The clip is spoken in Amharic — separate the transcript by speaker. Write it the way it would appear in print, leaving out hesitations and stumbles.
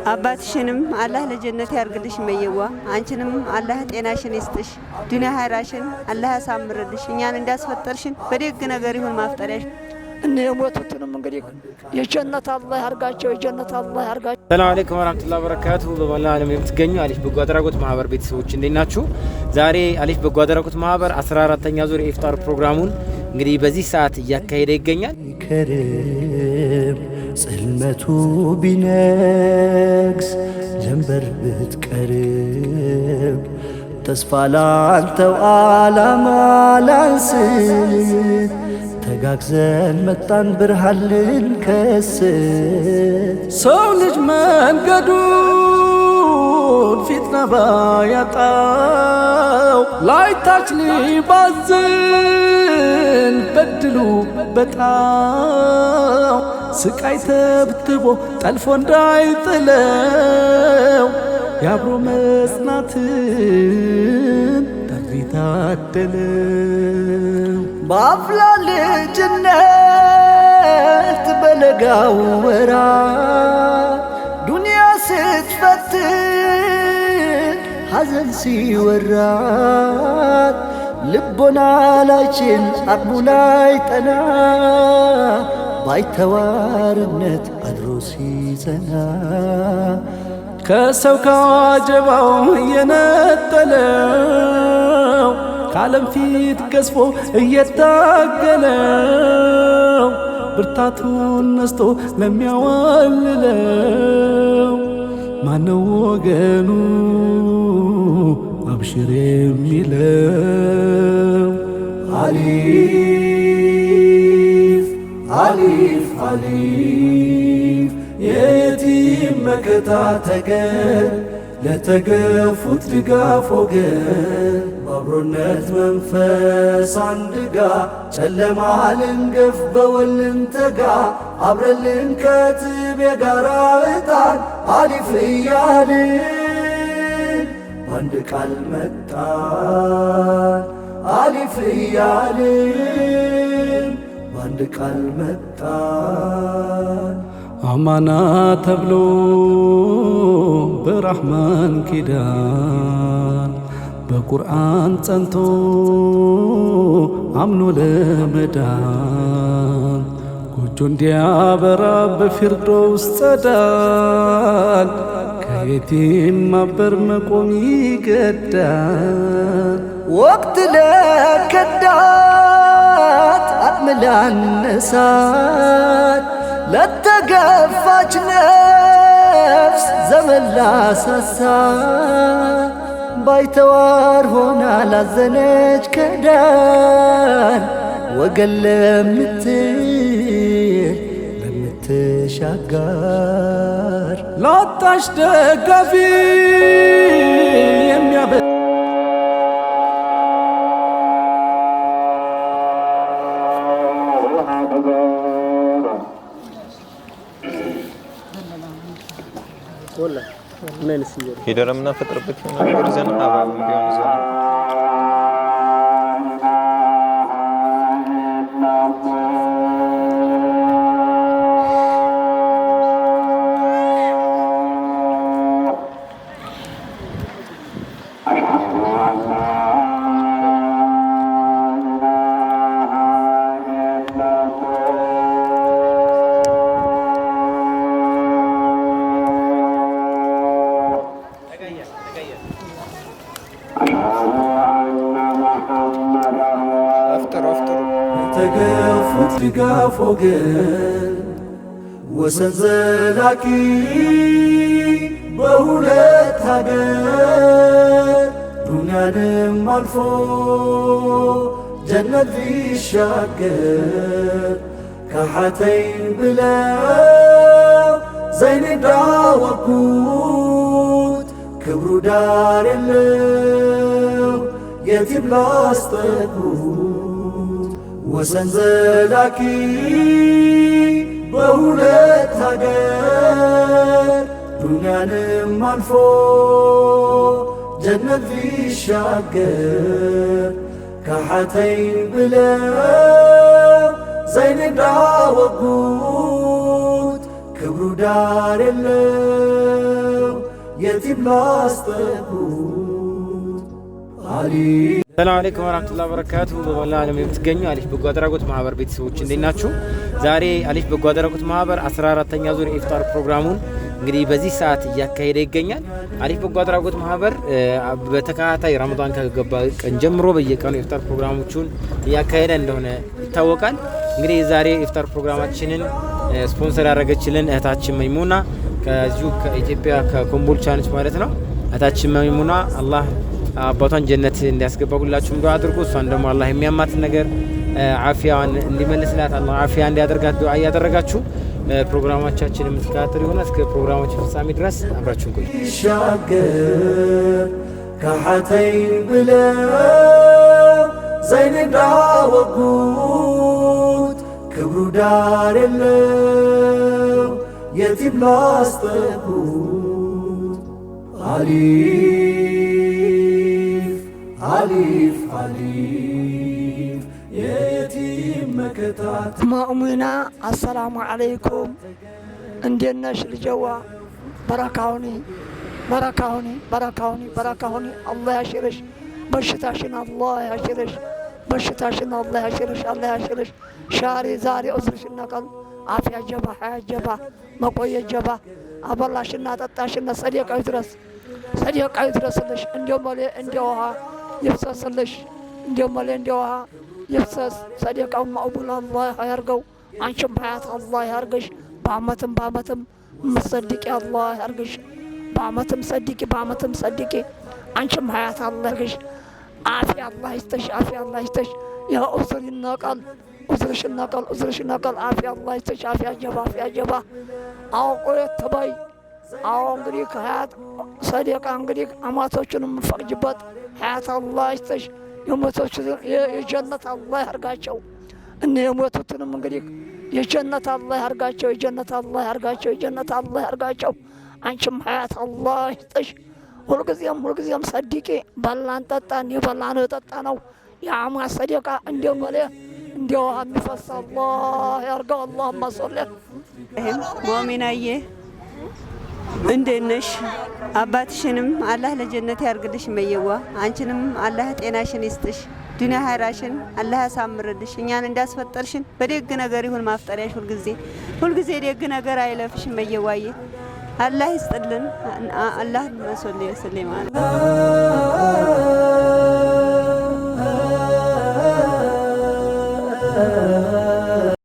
Speaker 1: አባትሽንም አላህ ለጀነት ያርግልሽ መየዋ አንቺንም አላህ ጤናሽን ይስጥሽ ዱንያ ሀይራሽን አላህ ያሳምርልሽ እኛን እንዳስፈጠርሽን በደግ ነገር ይሁን ማፍጠሪያሽ
Speaker 2: እነ የሞቱትንም እንግዲህ የጀነት አላህ ያርጋቸው የጀነት አላህ ያርጋቸው።
Speaker 3: ሰላም አለይኩም ወራህመቱላሂ ወበረካቱሁ። በመላው ዓለም የምትገኙ አሊፍ በጎ አድራጎት ማህበር ቤተሰቦች እንዴት ናችሁ? ዛሬ አሊፍ በጎ አድራጎት ማህበር 14ኛ ዙር የኢፍጣር ፕሮግራሙን እንግዲህ በዚህ ሰዓት እያካሄደ ይገኛል።
Speaker 4: ከርም ጽልመቱ ቢነግስ ጀንበር ብትቀርብ ተስፋ ላንተው ዓላማ ላንስት ተጋግዘን መጣን ብርሃን ልንከስት
Speaker 5: ሰው ልጅ መንገዱን ፊትና ባያጣው ላይታች ሊባዝን በድሉ በጣው ስቃይ ተብትቦ ጠልፎ እንዳይጥለው ያብሮ መጽናትን ጥሪ ታደለው።
Speaker 4: በአፍላ ልጅነት በለጋው ወራት ዱንያ ስትፈትን ሐዘን ሲወራት ልቦና ላይችል አቅሙ ላይ ጠና ባይተዋርነት አድሮ ሲጸና
Speaker 5: ከሰው ካጀባው የነጠለው ከዓለም ፊት ገዝፎ እየታገለው ብርታቱን ነስቶ ለሚያዋልለው ማነው ወገኑ አብሽር የሚለው?
Speaker 4: አሊፍ አሊፍ አሊፍ የየቲም መከታ ተገን ለተገፉት ድጋፍ ወገን በአብሮነት መንፈስ አንድጋ ጨለማ ልንገፍ በወልን ተጋ አብረን ልንከትብ የጋራ ዕጣን አሊፍ እያልን በአንድ ቃል መጣን አሊፍ እያልን በአንድ ቃል መጣን።
Speaker 5: አማና ተብሎ በረሕማን ኪዳን በቁርአን ጸንቶ አምኖ ለመዳን ጎጆ እንዲያበራ በፊርዶስ ጸዳል ከየቲም ማበር መቆም ይገዳል።
Speaker 4: ወቅት ለከዳት አቅም ላነሳት ለተገፋች ነፍስ ዘመን ላሳሳ ባይተዋር ሆና ላዘነች ከዳን ወገን ለምትሻጋር
Speaker 5: ላጣሽ ደጋፊ የሚያበ
Speaker 6: ሄደረምና ፈጥረበት ነገር ይዘን አባም ቢሆን ይዘን
Speaker 4: ተገፉት ድጋፍ ወገን ወሰን ዘላቂ በሁለት ሀገር ዱንያንም አልፎ ጀነት ሊሻገር ከሓተይን ብለው ዘይን ዳወኩት ክብሩ ዳር የለው የቲም ላስጠጉት ወሰን ዘላቂ በሁለት ሀገር ዱንያንም አልፎ ጀነት ሊሻገር ከሓተይን ብለው ዘይን ዳወኩት ክብሩ ዳር የለው የቲም ላስጠጉት አሊ
Speaker 3: ሰላም አለይኩም ወራህመቱላሂ ወበረካቱ። በመላ ዓለም የምትገኙ አሊፍ በጎ አድራጎት ማህበር ቤተሰቦች እንዴት ናችሁ? ዛሬ አሊፍ በጎ አድራጎት ማህበር 14ኛ ዙር ኢፍጣር ፕሮግራሙን እንግዲህ በዚህ ሰዓት እያካሄደ ይገኛል። አሊፍ በጎ አድራጎት ማህበር በተከታታይ ረመዳን ከገባ ቀን ጀምሮ በየቀኑ ኢፍጣር ፕሮግራሞቹን እያካሄደ እንደሆነ ይታወቃል። እንግዲህ ዛሬ ኢፍጣር ፕሮግራማችንን ስፖንሰር ያደረገችልን እህታችን መይሙና ከዚሁ ከኢትዮጵያ ከኮምቦልቻ ነች ማለት ነው። እህታችን መይሙና አላህ አባቷን ጀነት እንዲያስገባ ሁላችሁም ዱዓ አድርጉ። እሷን ደግሞ አላህ የሚያማትን ነገር አፊያዋን እንዲመልስላት አላህ አፊያ እንዲያደርጋት ዱዓ እያደረጋችሁ ፕሮግራማችንን የምትከታተሉ ይሆናል። እስከ ፕሮግራማችን ፍጻሜ ድረስ አብራችሁን ቆዩ።
Speaker 4: ሻገር ከሐተይን ብለው ዘይን ዳወጉት ክብሩ ዳር የለው የቲም ላስጠጉት አሊፍ አሊፍ አሊፍ የቲም መከታት
Speaker 2: ሙእሚና አሰላሙ አለይኩም እንዴት ነሽ ልጀዋ? በረካሁኒ በረካሁኒ በረካሁኒ በረካሁኒ አላህ ያሽርሽ በሽታሽን አላህ ያሽርሽ በሽታሽን አላህ ያሽርሽ አላህ ያሽርሽ። ሻሪ ዛሬ እስርሽና ቀል አፍያ ጀባ ሀያ ጀባ መቆየት ጀባ አበላሽና ጠጣሽና ሰደቃው ድረስ ሰደቃው ድረስልሽ እንዲው መሌ እንዲው ውሃ ይፍሰስልሽ እንዲው መሌ እንዲው ውሃ ይፍሰስ። ሰደቃው መቅቡል አላህ ያርገው። አንቺም ሀያት አላህ ያርግሽ። በአመትም ምሰድቂ አላህ ያርግሽ። በአመትም ሰድቂ በአመትም ሰድቂ። አንቺም ሀያት አላህ ያርግሽ። አፊያ አላህ ይስጥሽ አፊያ አላህ ይስጥሽ። ያ ኡዝር ይናቃል ኡዝርሽ ይናቃል ኡዝርሽ ይናቃል። አፊያ አላህ ይስጥሽ አፊያ ጀባ አፊያ ጀባ። አዎ ቆየት ተባይ አዎ እንግዲህ ከሀያት ሰደቃ እንግዲህ አማቶችን የምንፈቅጅበት ሀያት አላህ ይስጥሽ። የሞቶች የጀነት አላህ ያርጋቸው። እነ የሞቱትንም እንግዲህ የጀነት አላህ ያርጋቸው የጀነት አላህ ያርጋቸው የጀነት አላህ ያርጋቸው። አንቺም ሀያት አላህ ይስጥሽ። ሁልጊዜም ሰድቂ። በላን ጠጣን የበላነው የጠጣ ነው የአማ ሰደቃ እንዲው መለ እንዲው የሚፈስ አላህ ያርገው። አላሁመ ሶሊ
Speaker 1: ሙእሚናዬ እንዴት ነሽ? አባትሽንም አላህ ለጀነት ያርግልሽ መየዋ። አንቺንም አላህ ጤናሽን ይስጥሽ፣ ዱንያ ሀይራሽን አላህ ያሳምርልሽ። እኛን እንዳስፈጠርሽን በደግ ነገር ይሁን ማፍጠሪያሽ። ሁልጊዜ ደግ ነገር አይለፍሽ መየዋዬ። አላህ ይስጥልን። አላህ መሶሊ ወሰለም አለ